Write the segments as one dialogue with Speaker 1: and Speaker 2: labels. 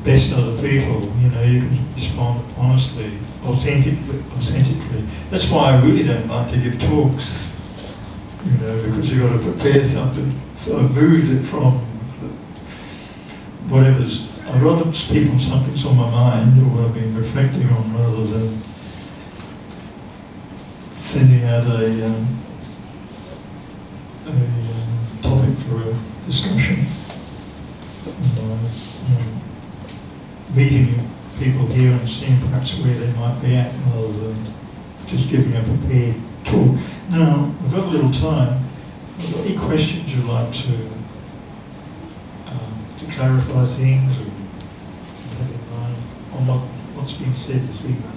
Speaker 1: best other people. You know, you can respond honestly, authentically. That's why I really don't like to give talks. You know, because you've got to prepare something. So I've moved it from whatever's. I'd rather speak on something that's on my mind or what I've been reflecting on rather than sending out a topic for a discussion. Meeting people here and seeing perhaps where they might be at rather than just giving a prepared talk. Now, we've got a little time. Have you got any questions you'd like to clarify things or have in mind on what's been said this evening?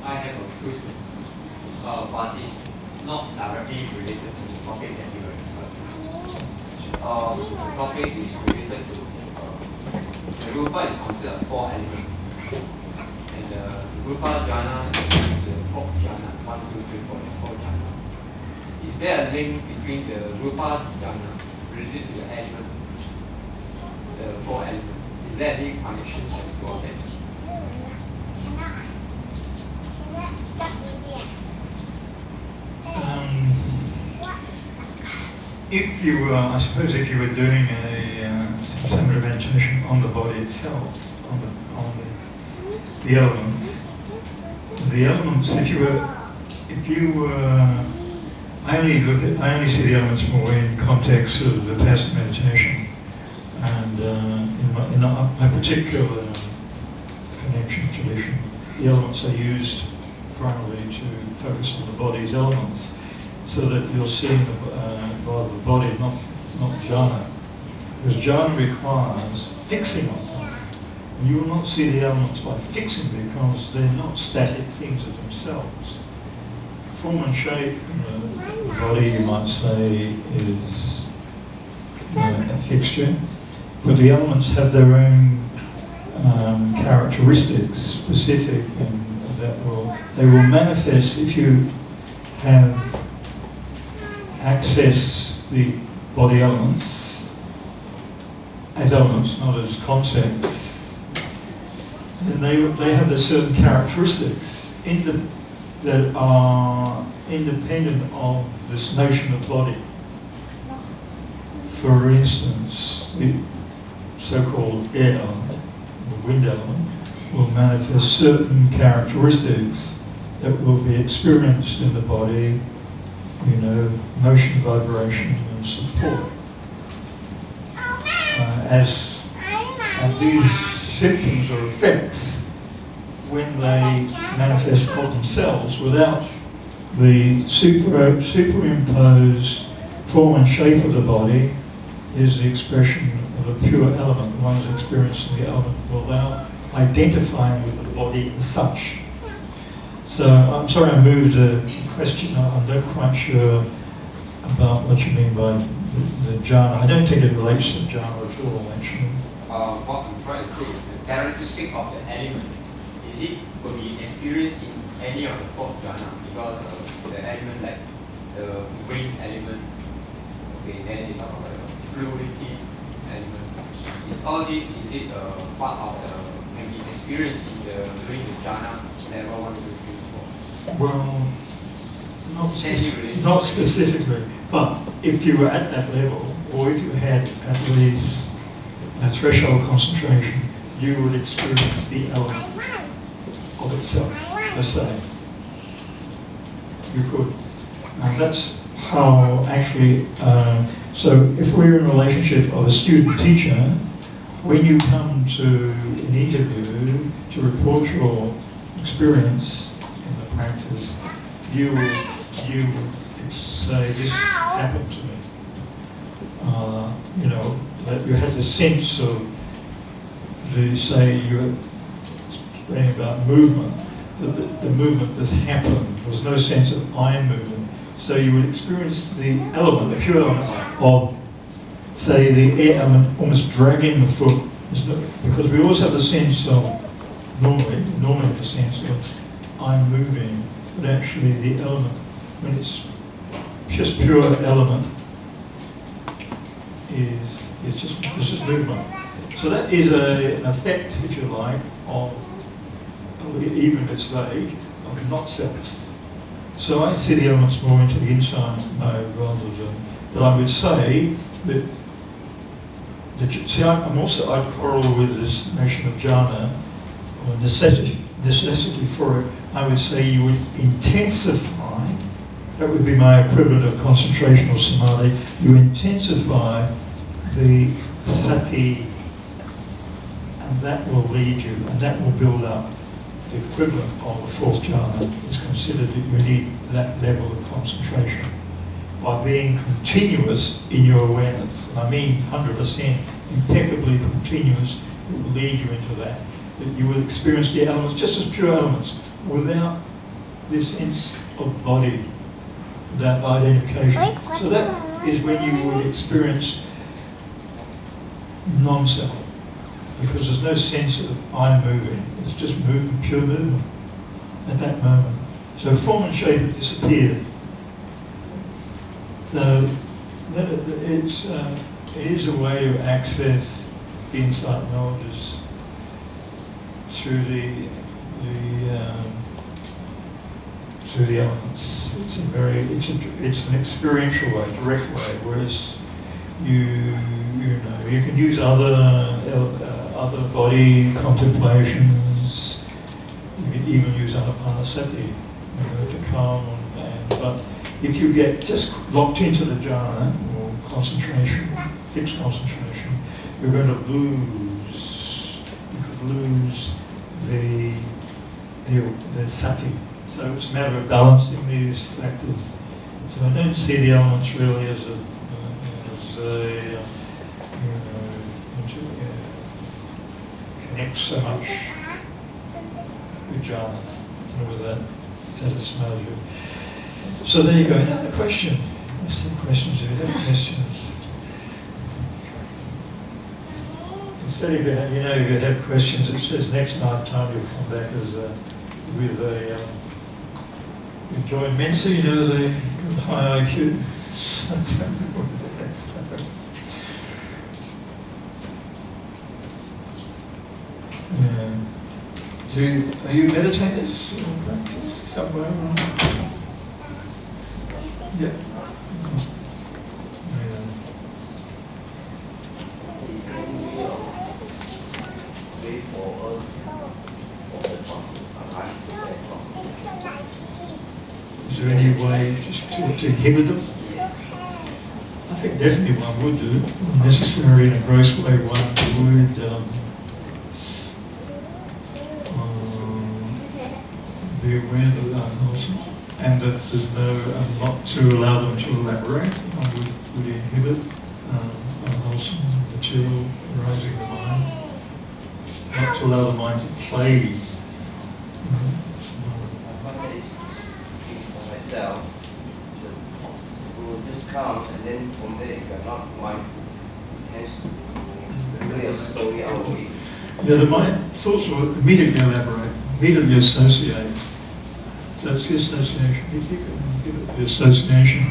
Speaker 2: I have a question, but it's not directly related to the topic that you were discussing. The topic is related to the Rupa is considered 4 elements. And the Rupa jhana is the 4th jhana, 1, 2, 3, 4, the 4th jhana. Is there a link between the Rupa jhana related to the element, the 4 elements? Is there any connection between the 2 of them?
Speaker 1: If you were, I suppose, if you were doing some meditation on the body itself, on the elements, if you were, I only see the elements more in context of the past meditation, and in my particular connection tradition, the elements are used primarily to focus on the body's elements, so that you're seeing the body, not jhana. Because jhana requires fixing on something. And you will not see the elements by fixing because they're not static things of themselves. Form and shape, the body, you might say, is a fixture, but the elements have their own characteristics, specific, and they will manifest if you have access the body elements as elements, not as concepts. Then they have a certain characteristics that are independent of this notion of body. For instance, the so-called air element, the wind element, will manifest certain characteristics that will be experienced in the body, you know, motion, vibration, and support. And these symptoms or effects, when they manifest of themselves without the superimposed form and shape of the body, is the expression of a pure element. One is experiencing the element without identifying with the body as such. So I'm sorry I moved the question. I'm not quite sure about what you mean by the jhana. I don't think it relates to jhana at all, actually.
Speaker 2: What I'm trying to say is the characteristic of the element, is it will be experienced in any of the 4th jhana, because the element like the wind element, okay, then they talk about the fluidity element. Is all this, is it part of the, can be experienced in during the jhana level 1, 2, 3, 4?
Speaker 1: Well, not specifically, but if you were at that level, or if you had at least a threshold concentration, you would experience the element of itself, let's say. You could. And that's how actually, so if we're in a relationship of a student-teacher, when you come to an interview to report your experience in the practice, you would say, this happened to me. You know, that you had the sense of, say, you were explaining about movement, that the movement just happened. There was no sense of I movement. So you would experience the element, the pure element of, say, the air element almost dragging the foot. Because we always have the sense of, normally the sense of I'm moving, but actually the element, when it's just pure element, is just movement. So that is an effect, if you like, of, even if it's vague, of not self. So I see the elements more into the inside mode rather than, but I would say that, I quarrel with this notion of jhana, or necessity for it. I would say you would intensify, that would be my equivalent of concentration or samadhi, you intensify the sati, and that will lead you, and that will build up the equivalent of the fourth jhana. It's considered that you need that level of concentration by being continuous in your awareness. And I mean 100%, impeccably continuous, it will lead you into that. That you will experience the elements just as pure elements, without this sense of body, that identification. So that is when you would experience non-self, because there's no sense of I'm moving. It's just movement, pure movement at that moment. So form and shape have disappeared. So it is a way to access the insight knowledges through the elements. It's an experiential way, direct way. Whereas you can use other body contemplations. You can even use anapanasati, to calm. But if you get just locked into the jhana or concentration, fixed concentration, you're going to lose. You could lose the sati. So it's a matter of balancing these factors. So I don't see the elements really as connect so much with jhana, with that satisfaction. So there you go. Another question. Let's see questions. If you have questions, instead of if you have questions, it says next lifetime you'll come back as with a you join Mensa, the high IQ. Yeah. Are you meditators or practice somewhere? Yeah. Is there any way just to inhibit them? I think definitely one would do. Necessary in a gross way, one would be aware that they're unwholesome, and that there's not to allow them to elaborate. One would inhibit unwholesome material arising in the mind, not to allow the mind to play.
Speaker 2: We will just come, and then from there you are not mindful. It tends to really a story out of it.
Speaker 1: Yeah, the mind thoughts will immediately elaborate, immediately associate. So it's the association. If you can give it the association.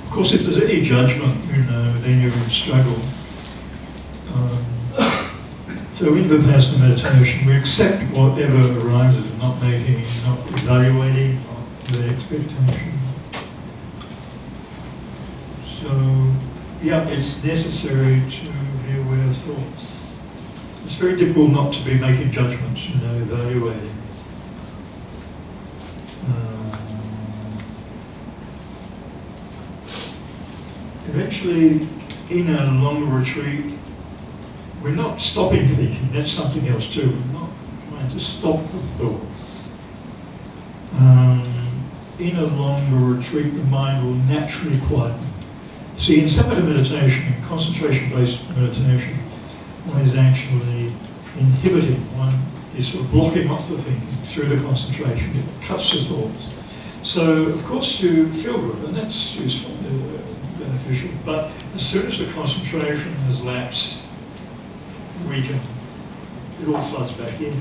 Speaker 1: Of course, if there's any judgment, then you're in struggle. So in Vipassana meditation, we accept whatever arises, not evaluating, not with expectation. So, yeah, it's necessary to be aware of thoughts. It's very difficult not to be making judgments, evaluating. Eventually, in a longer retreat, we're not stopping thinking, that's something else too. We're not trying to stop the thoughts. In a longer retreat, the mind will naturally quieten. See, in samatha meditation, in concentration-based meditation, one is actually inhibiting, one is sort of blocking off the thinking through the concentration. It cuts the thoughts. So, of course, you feel good, and that's useful, beneficial. But as soon as the concentration has lapsed, it all floods back in.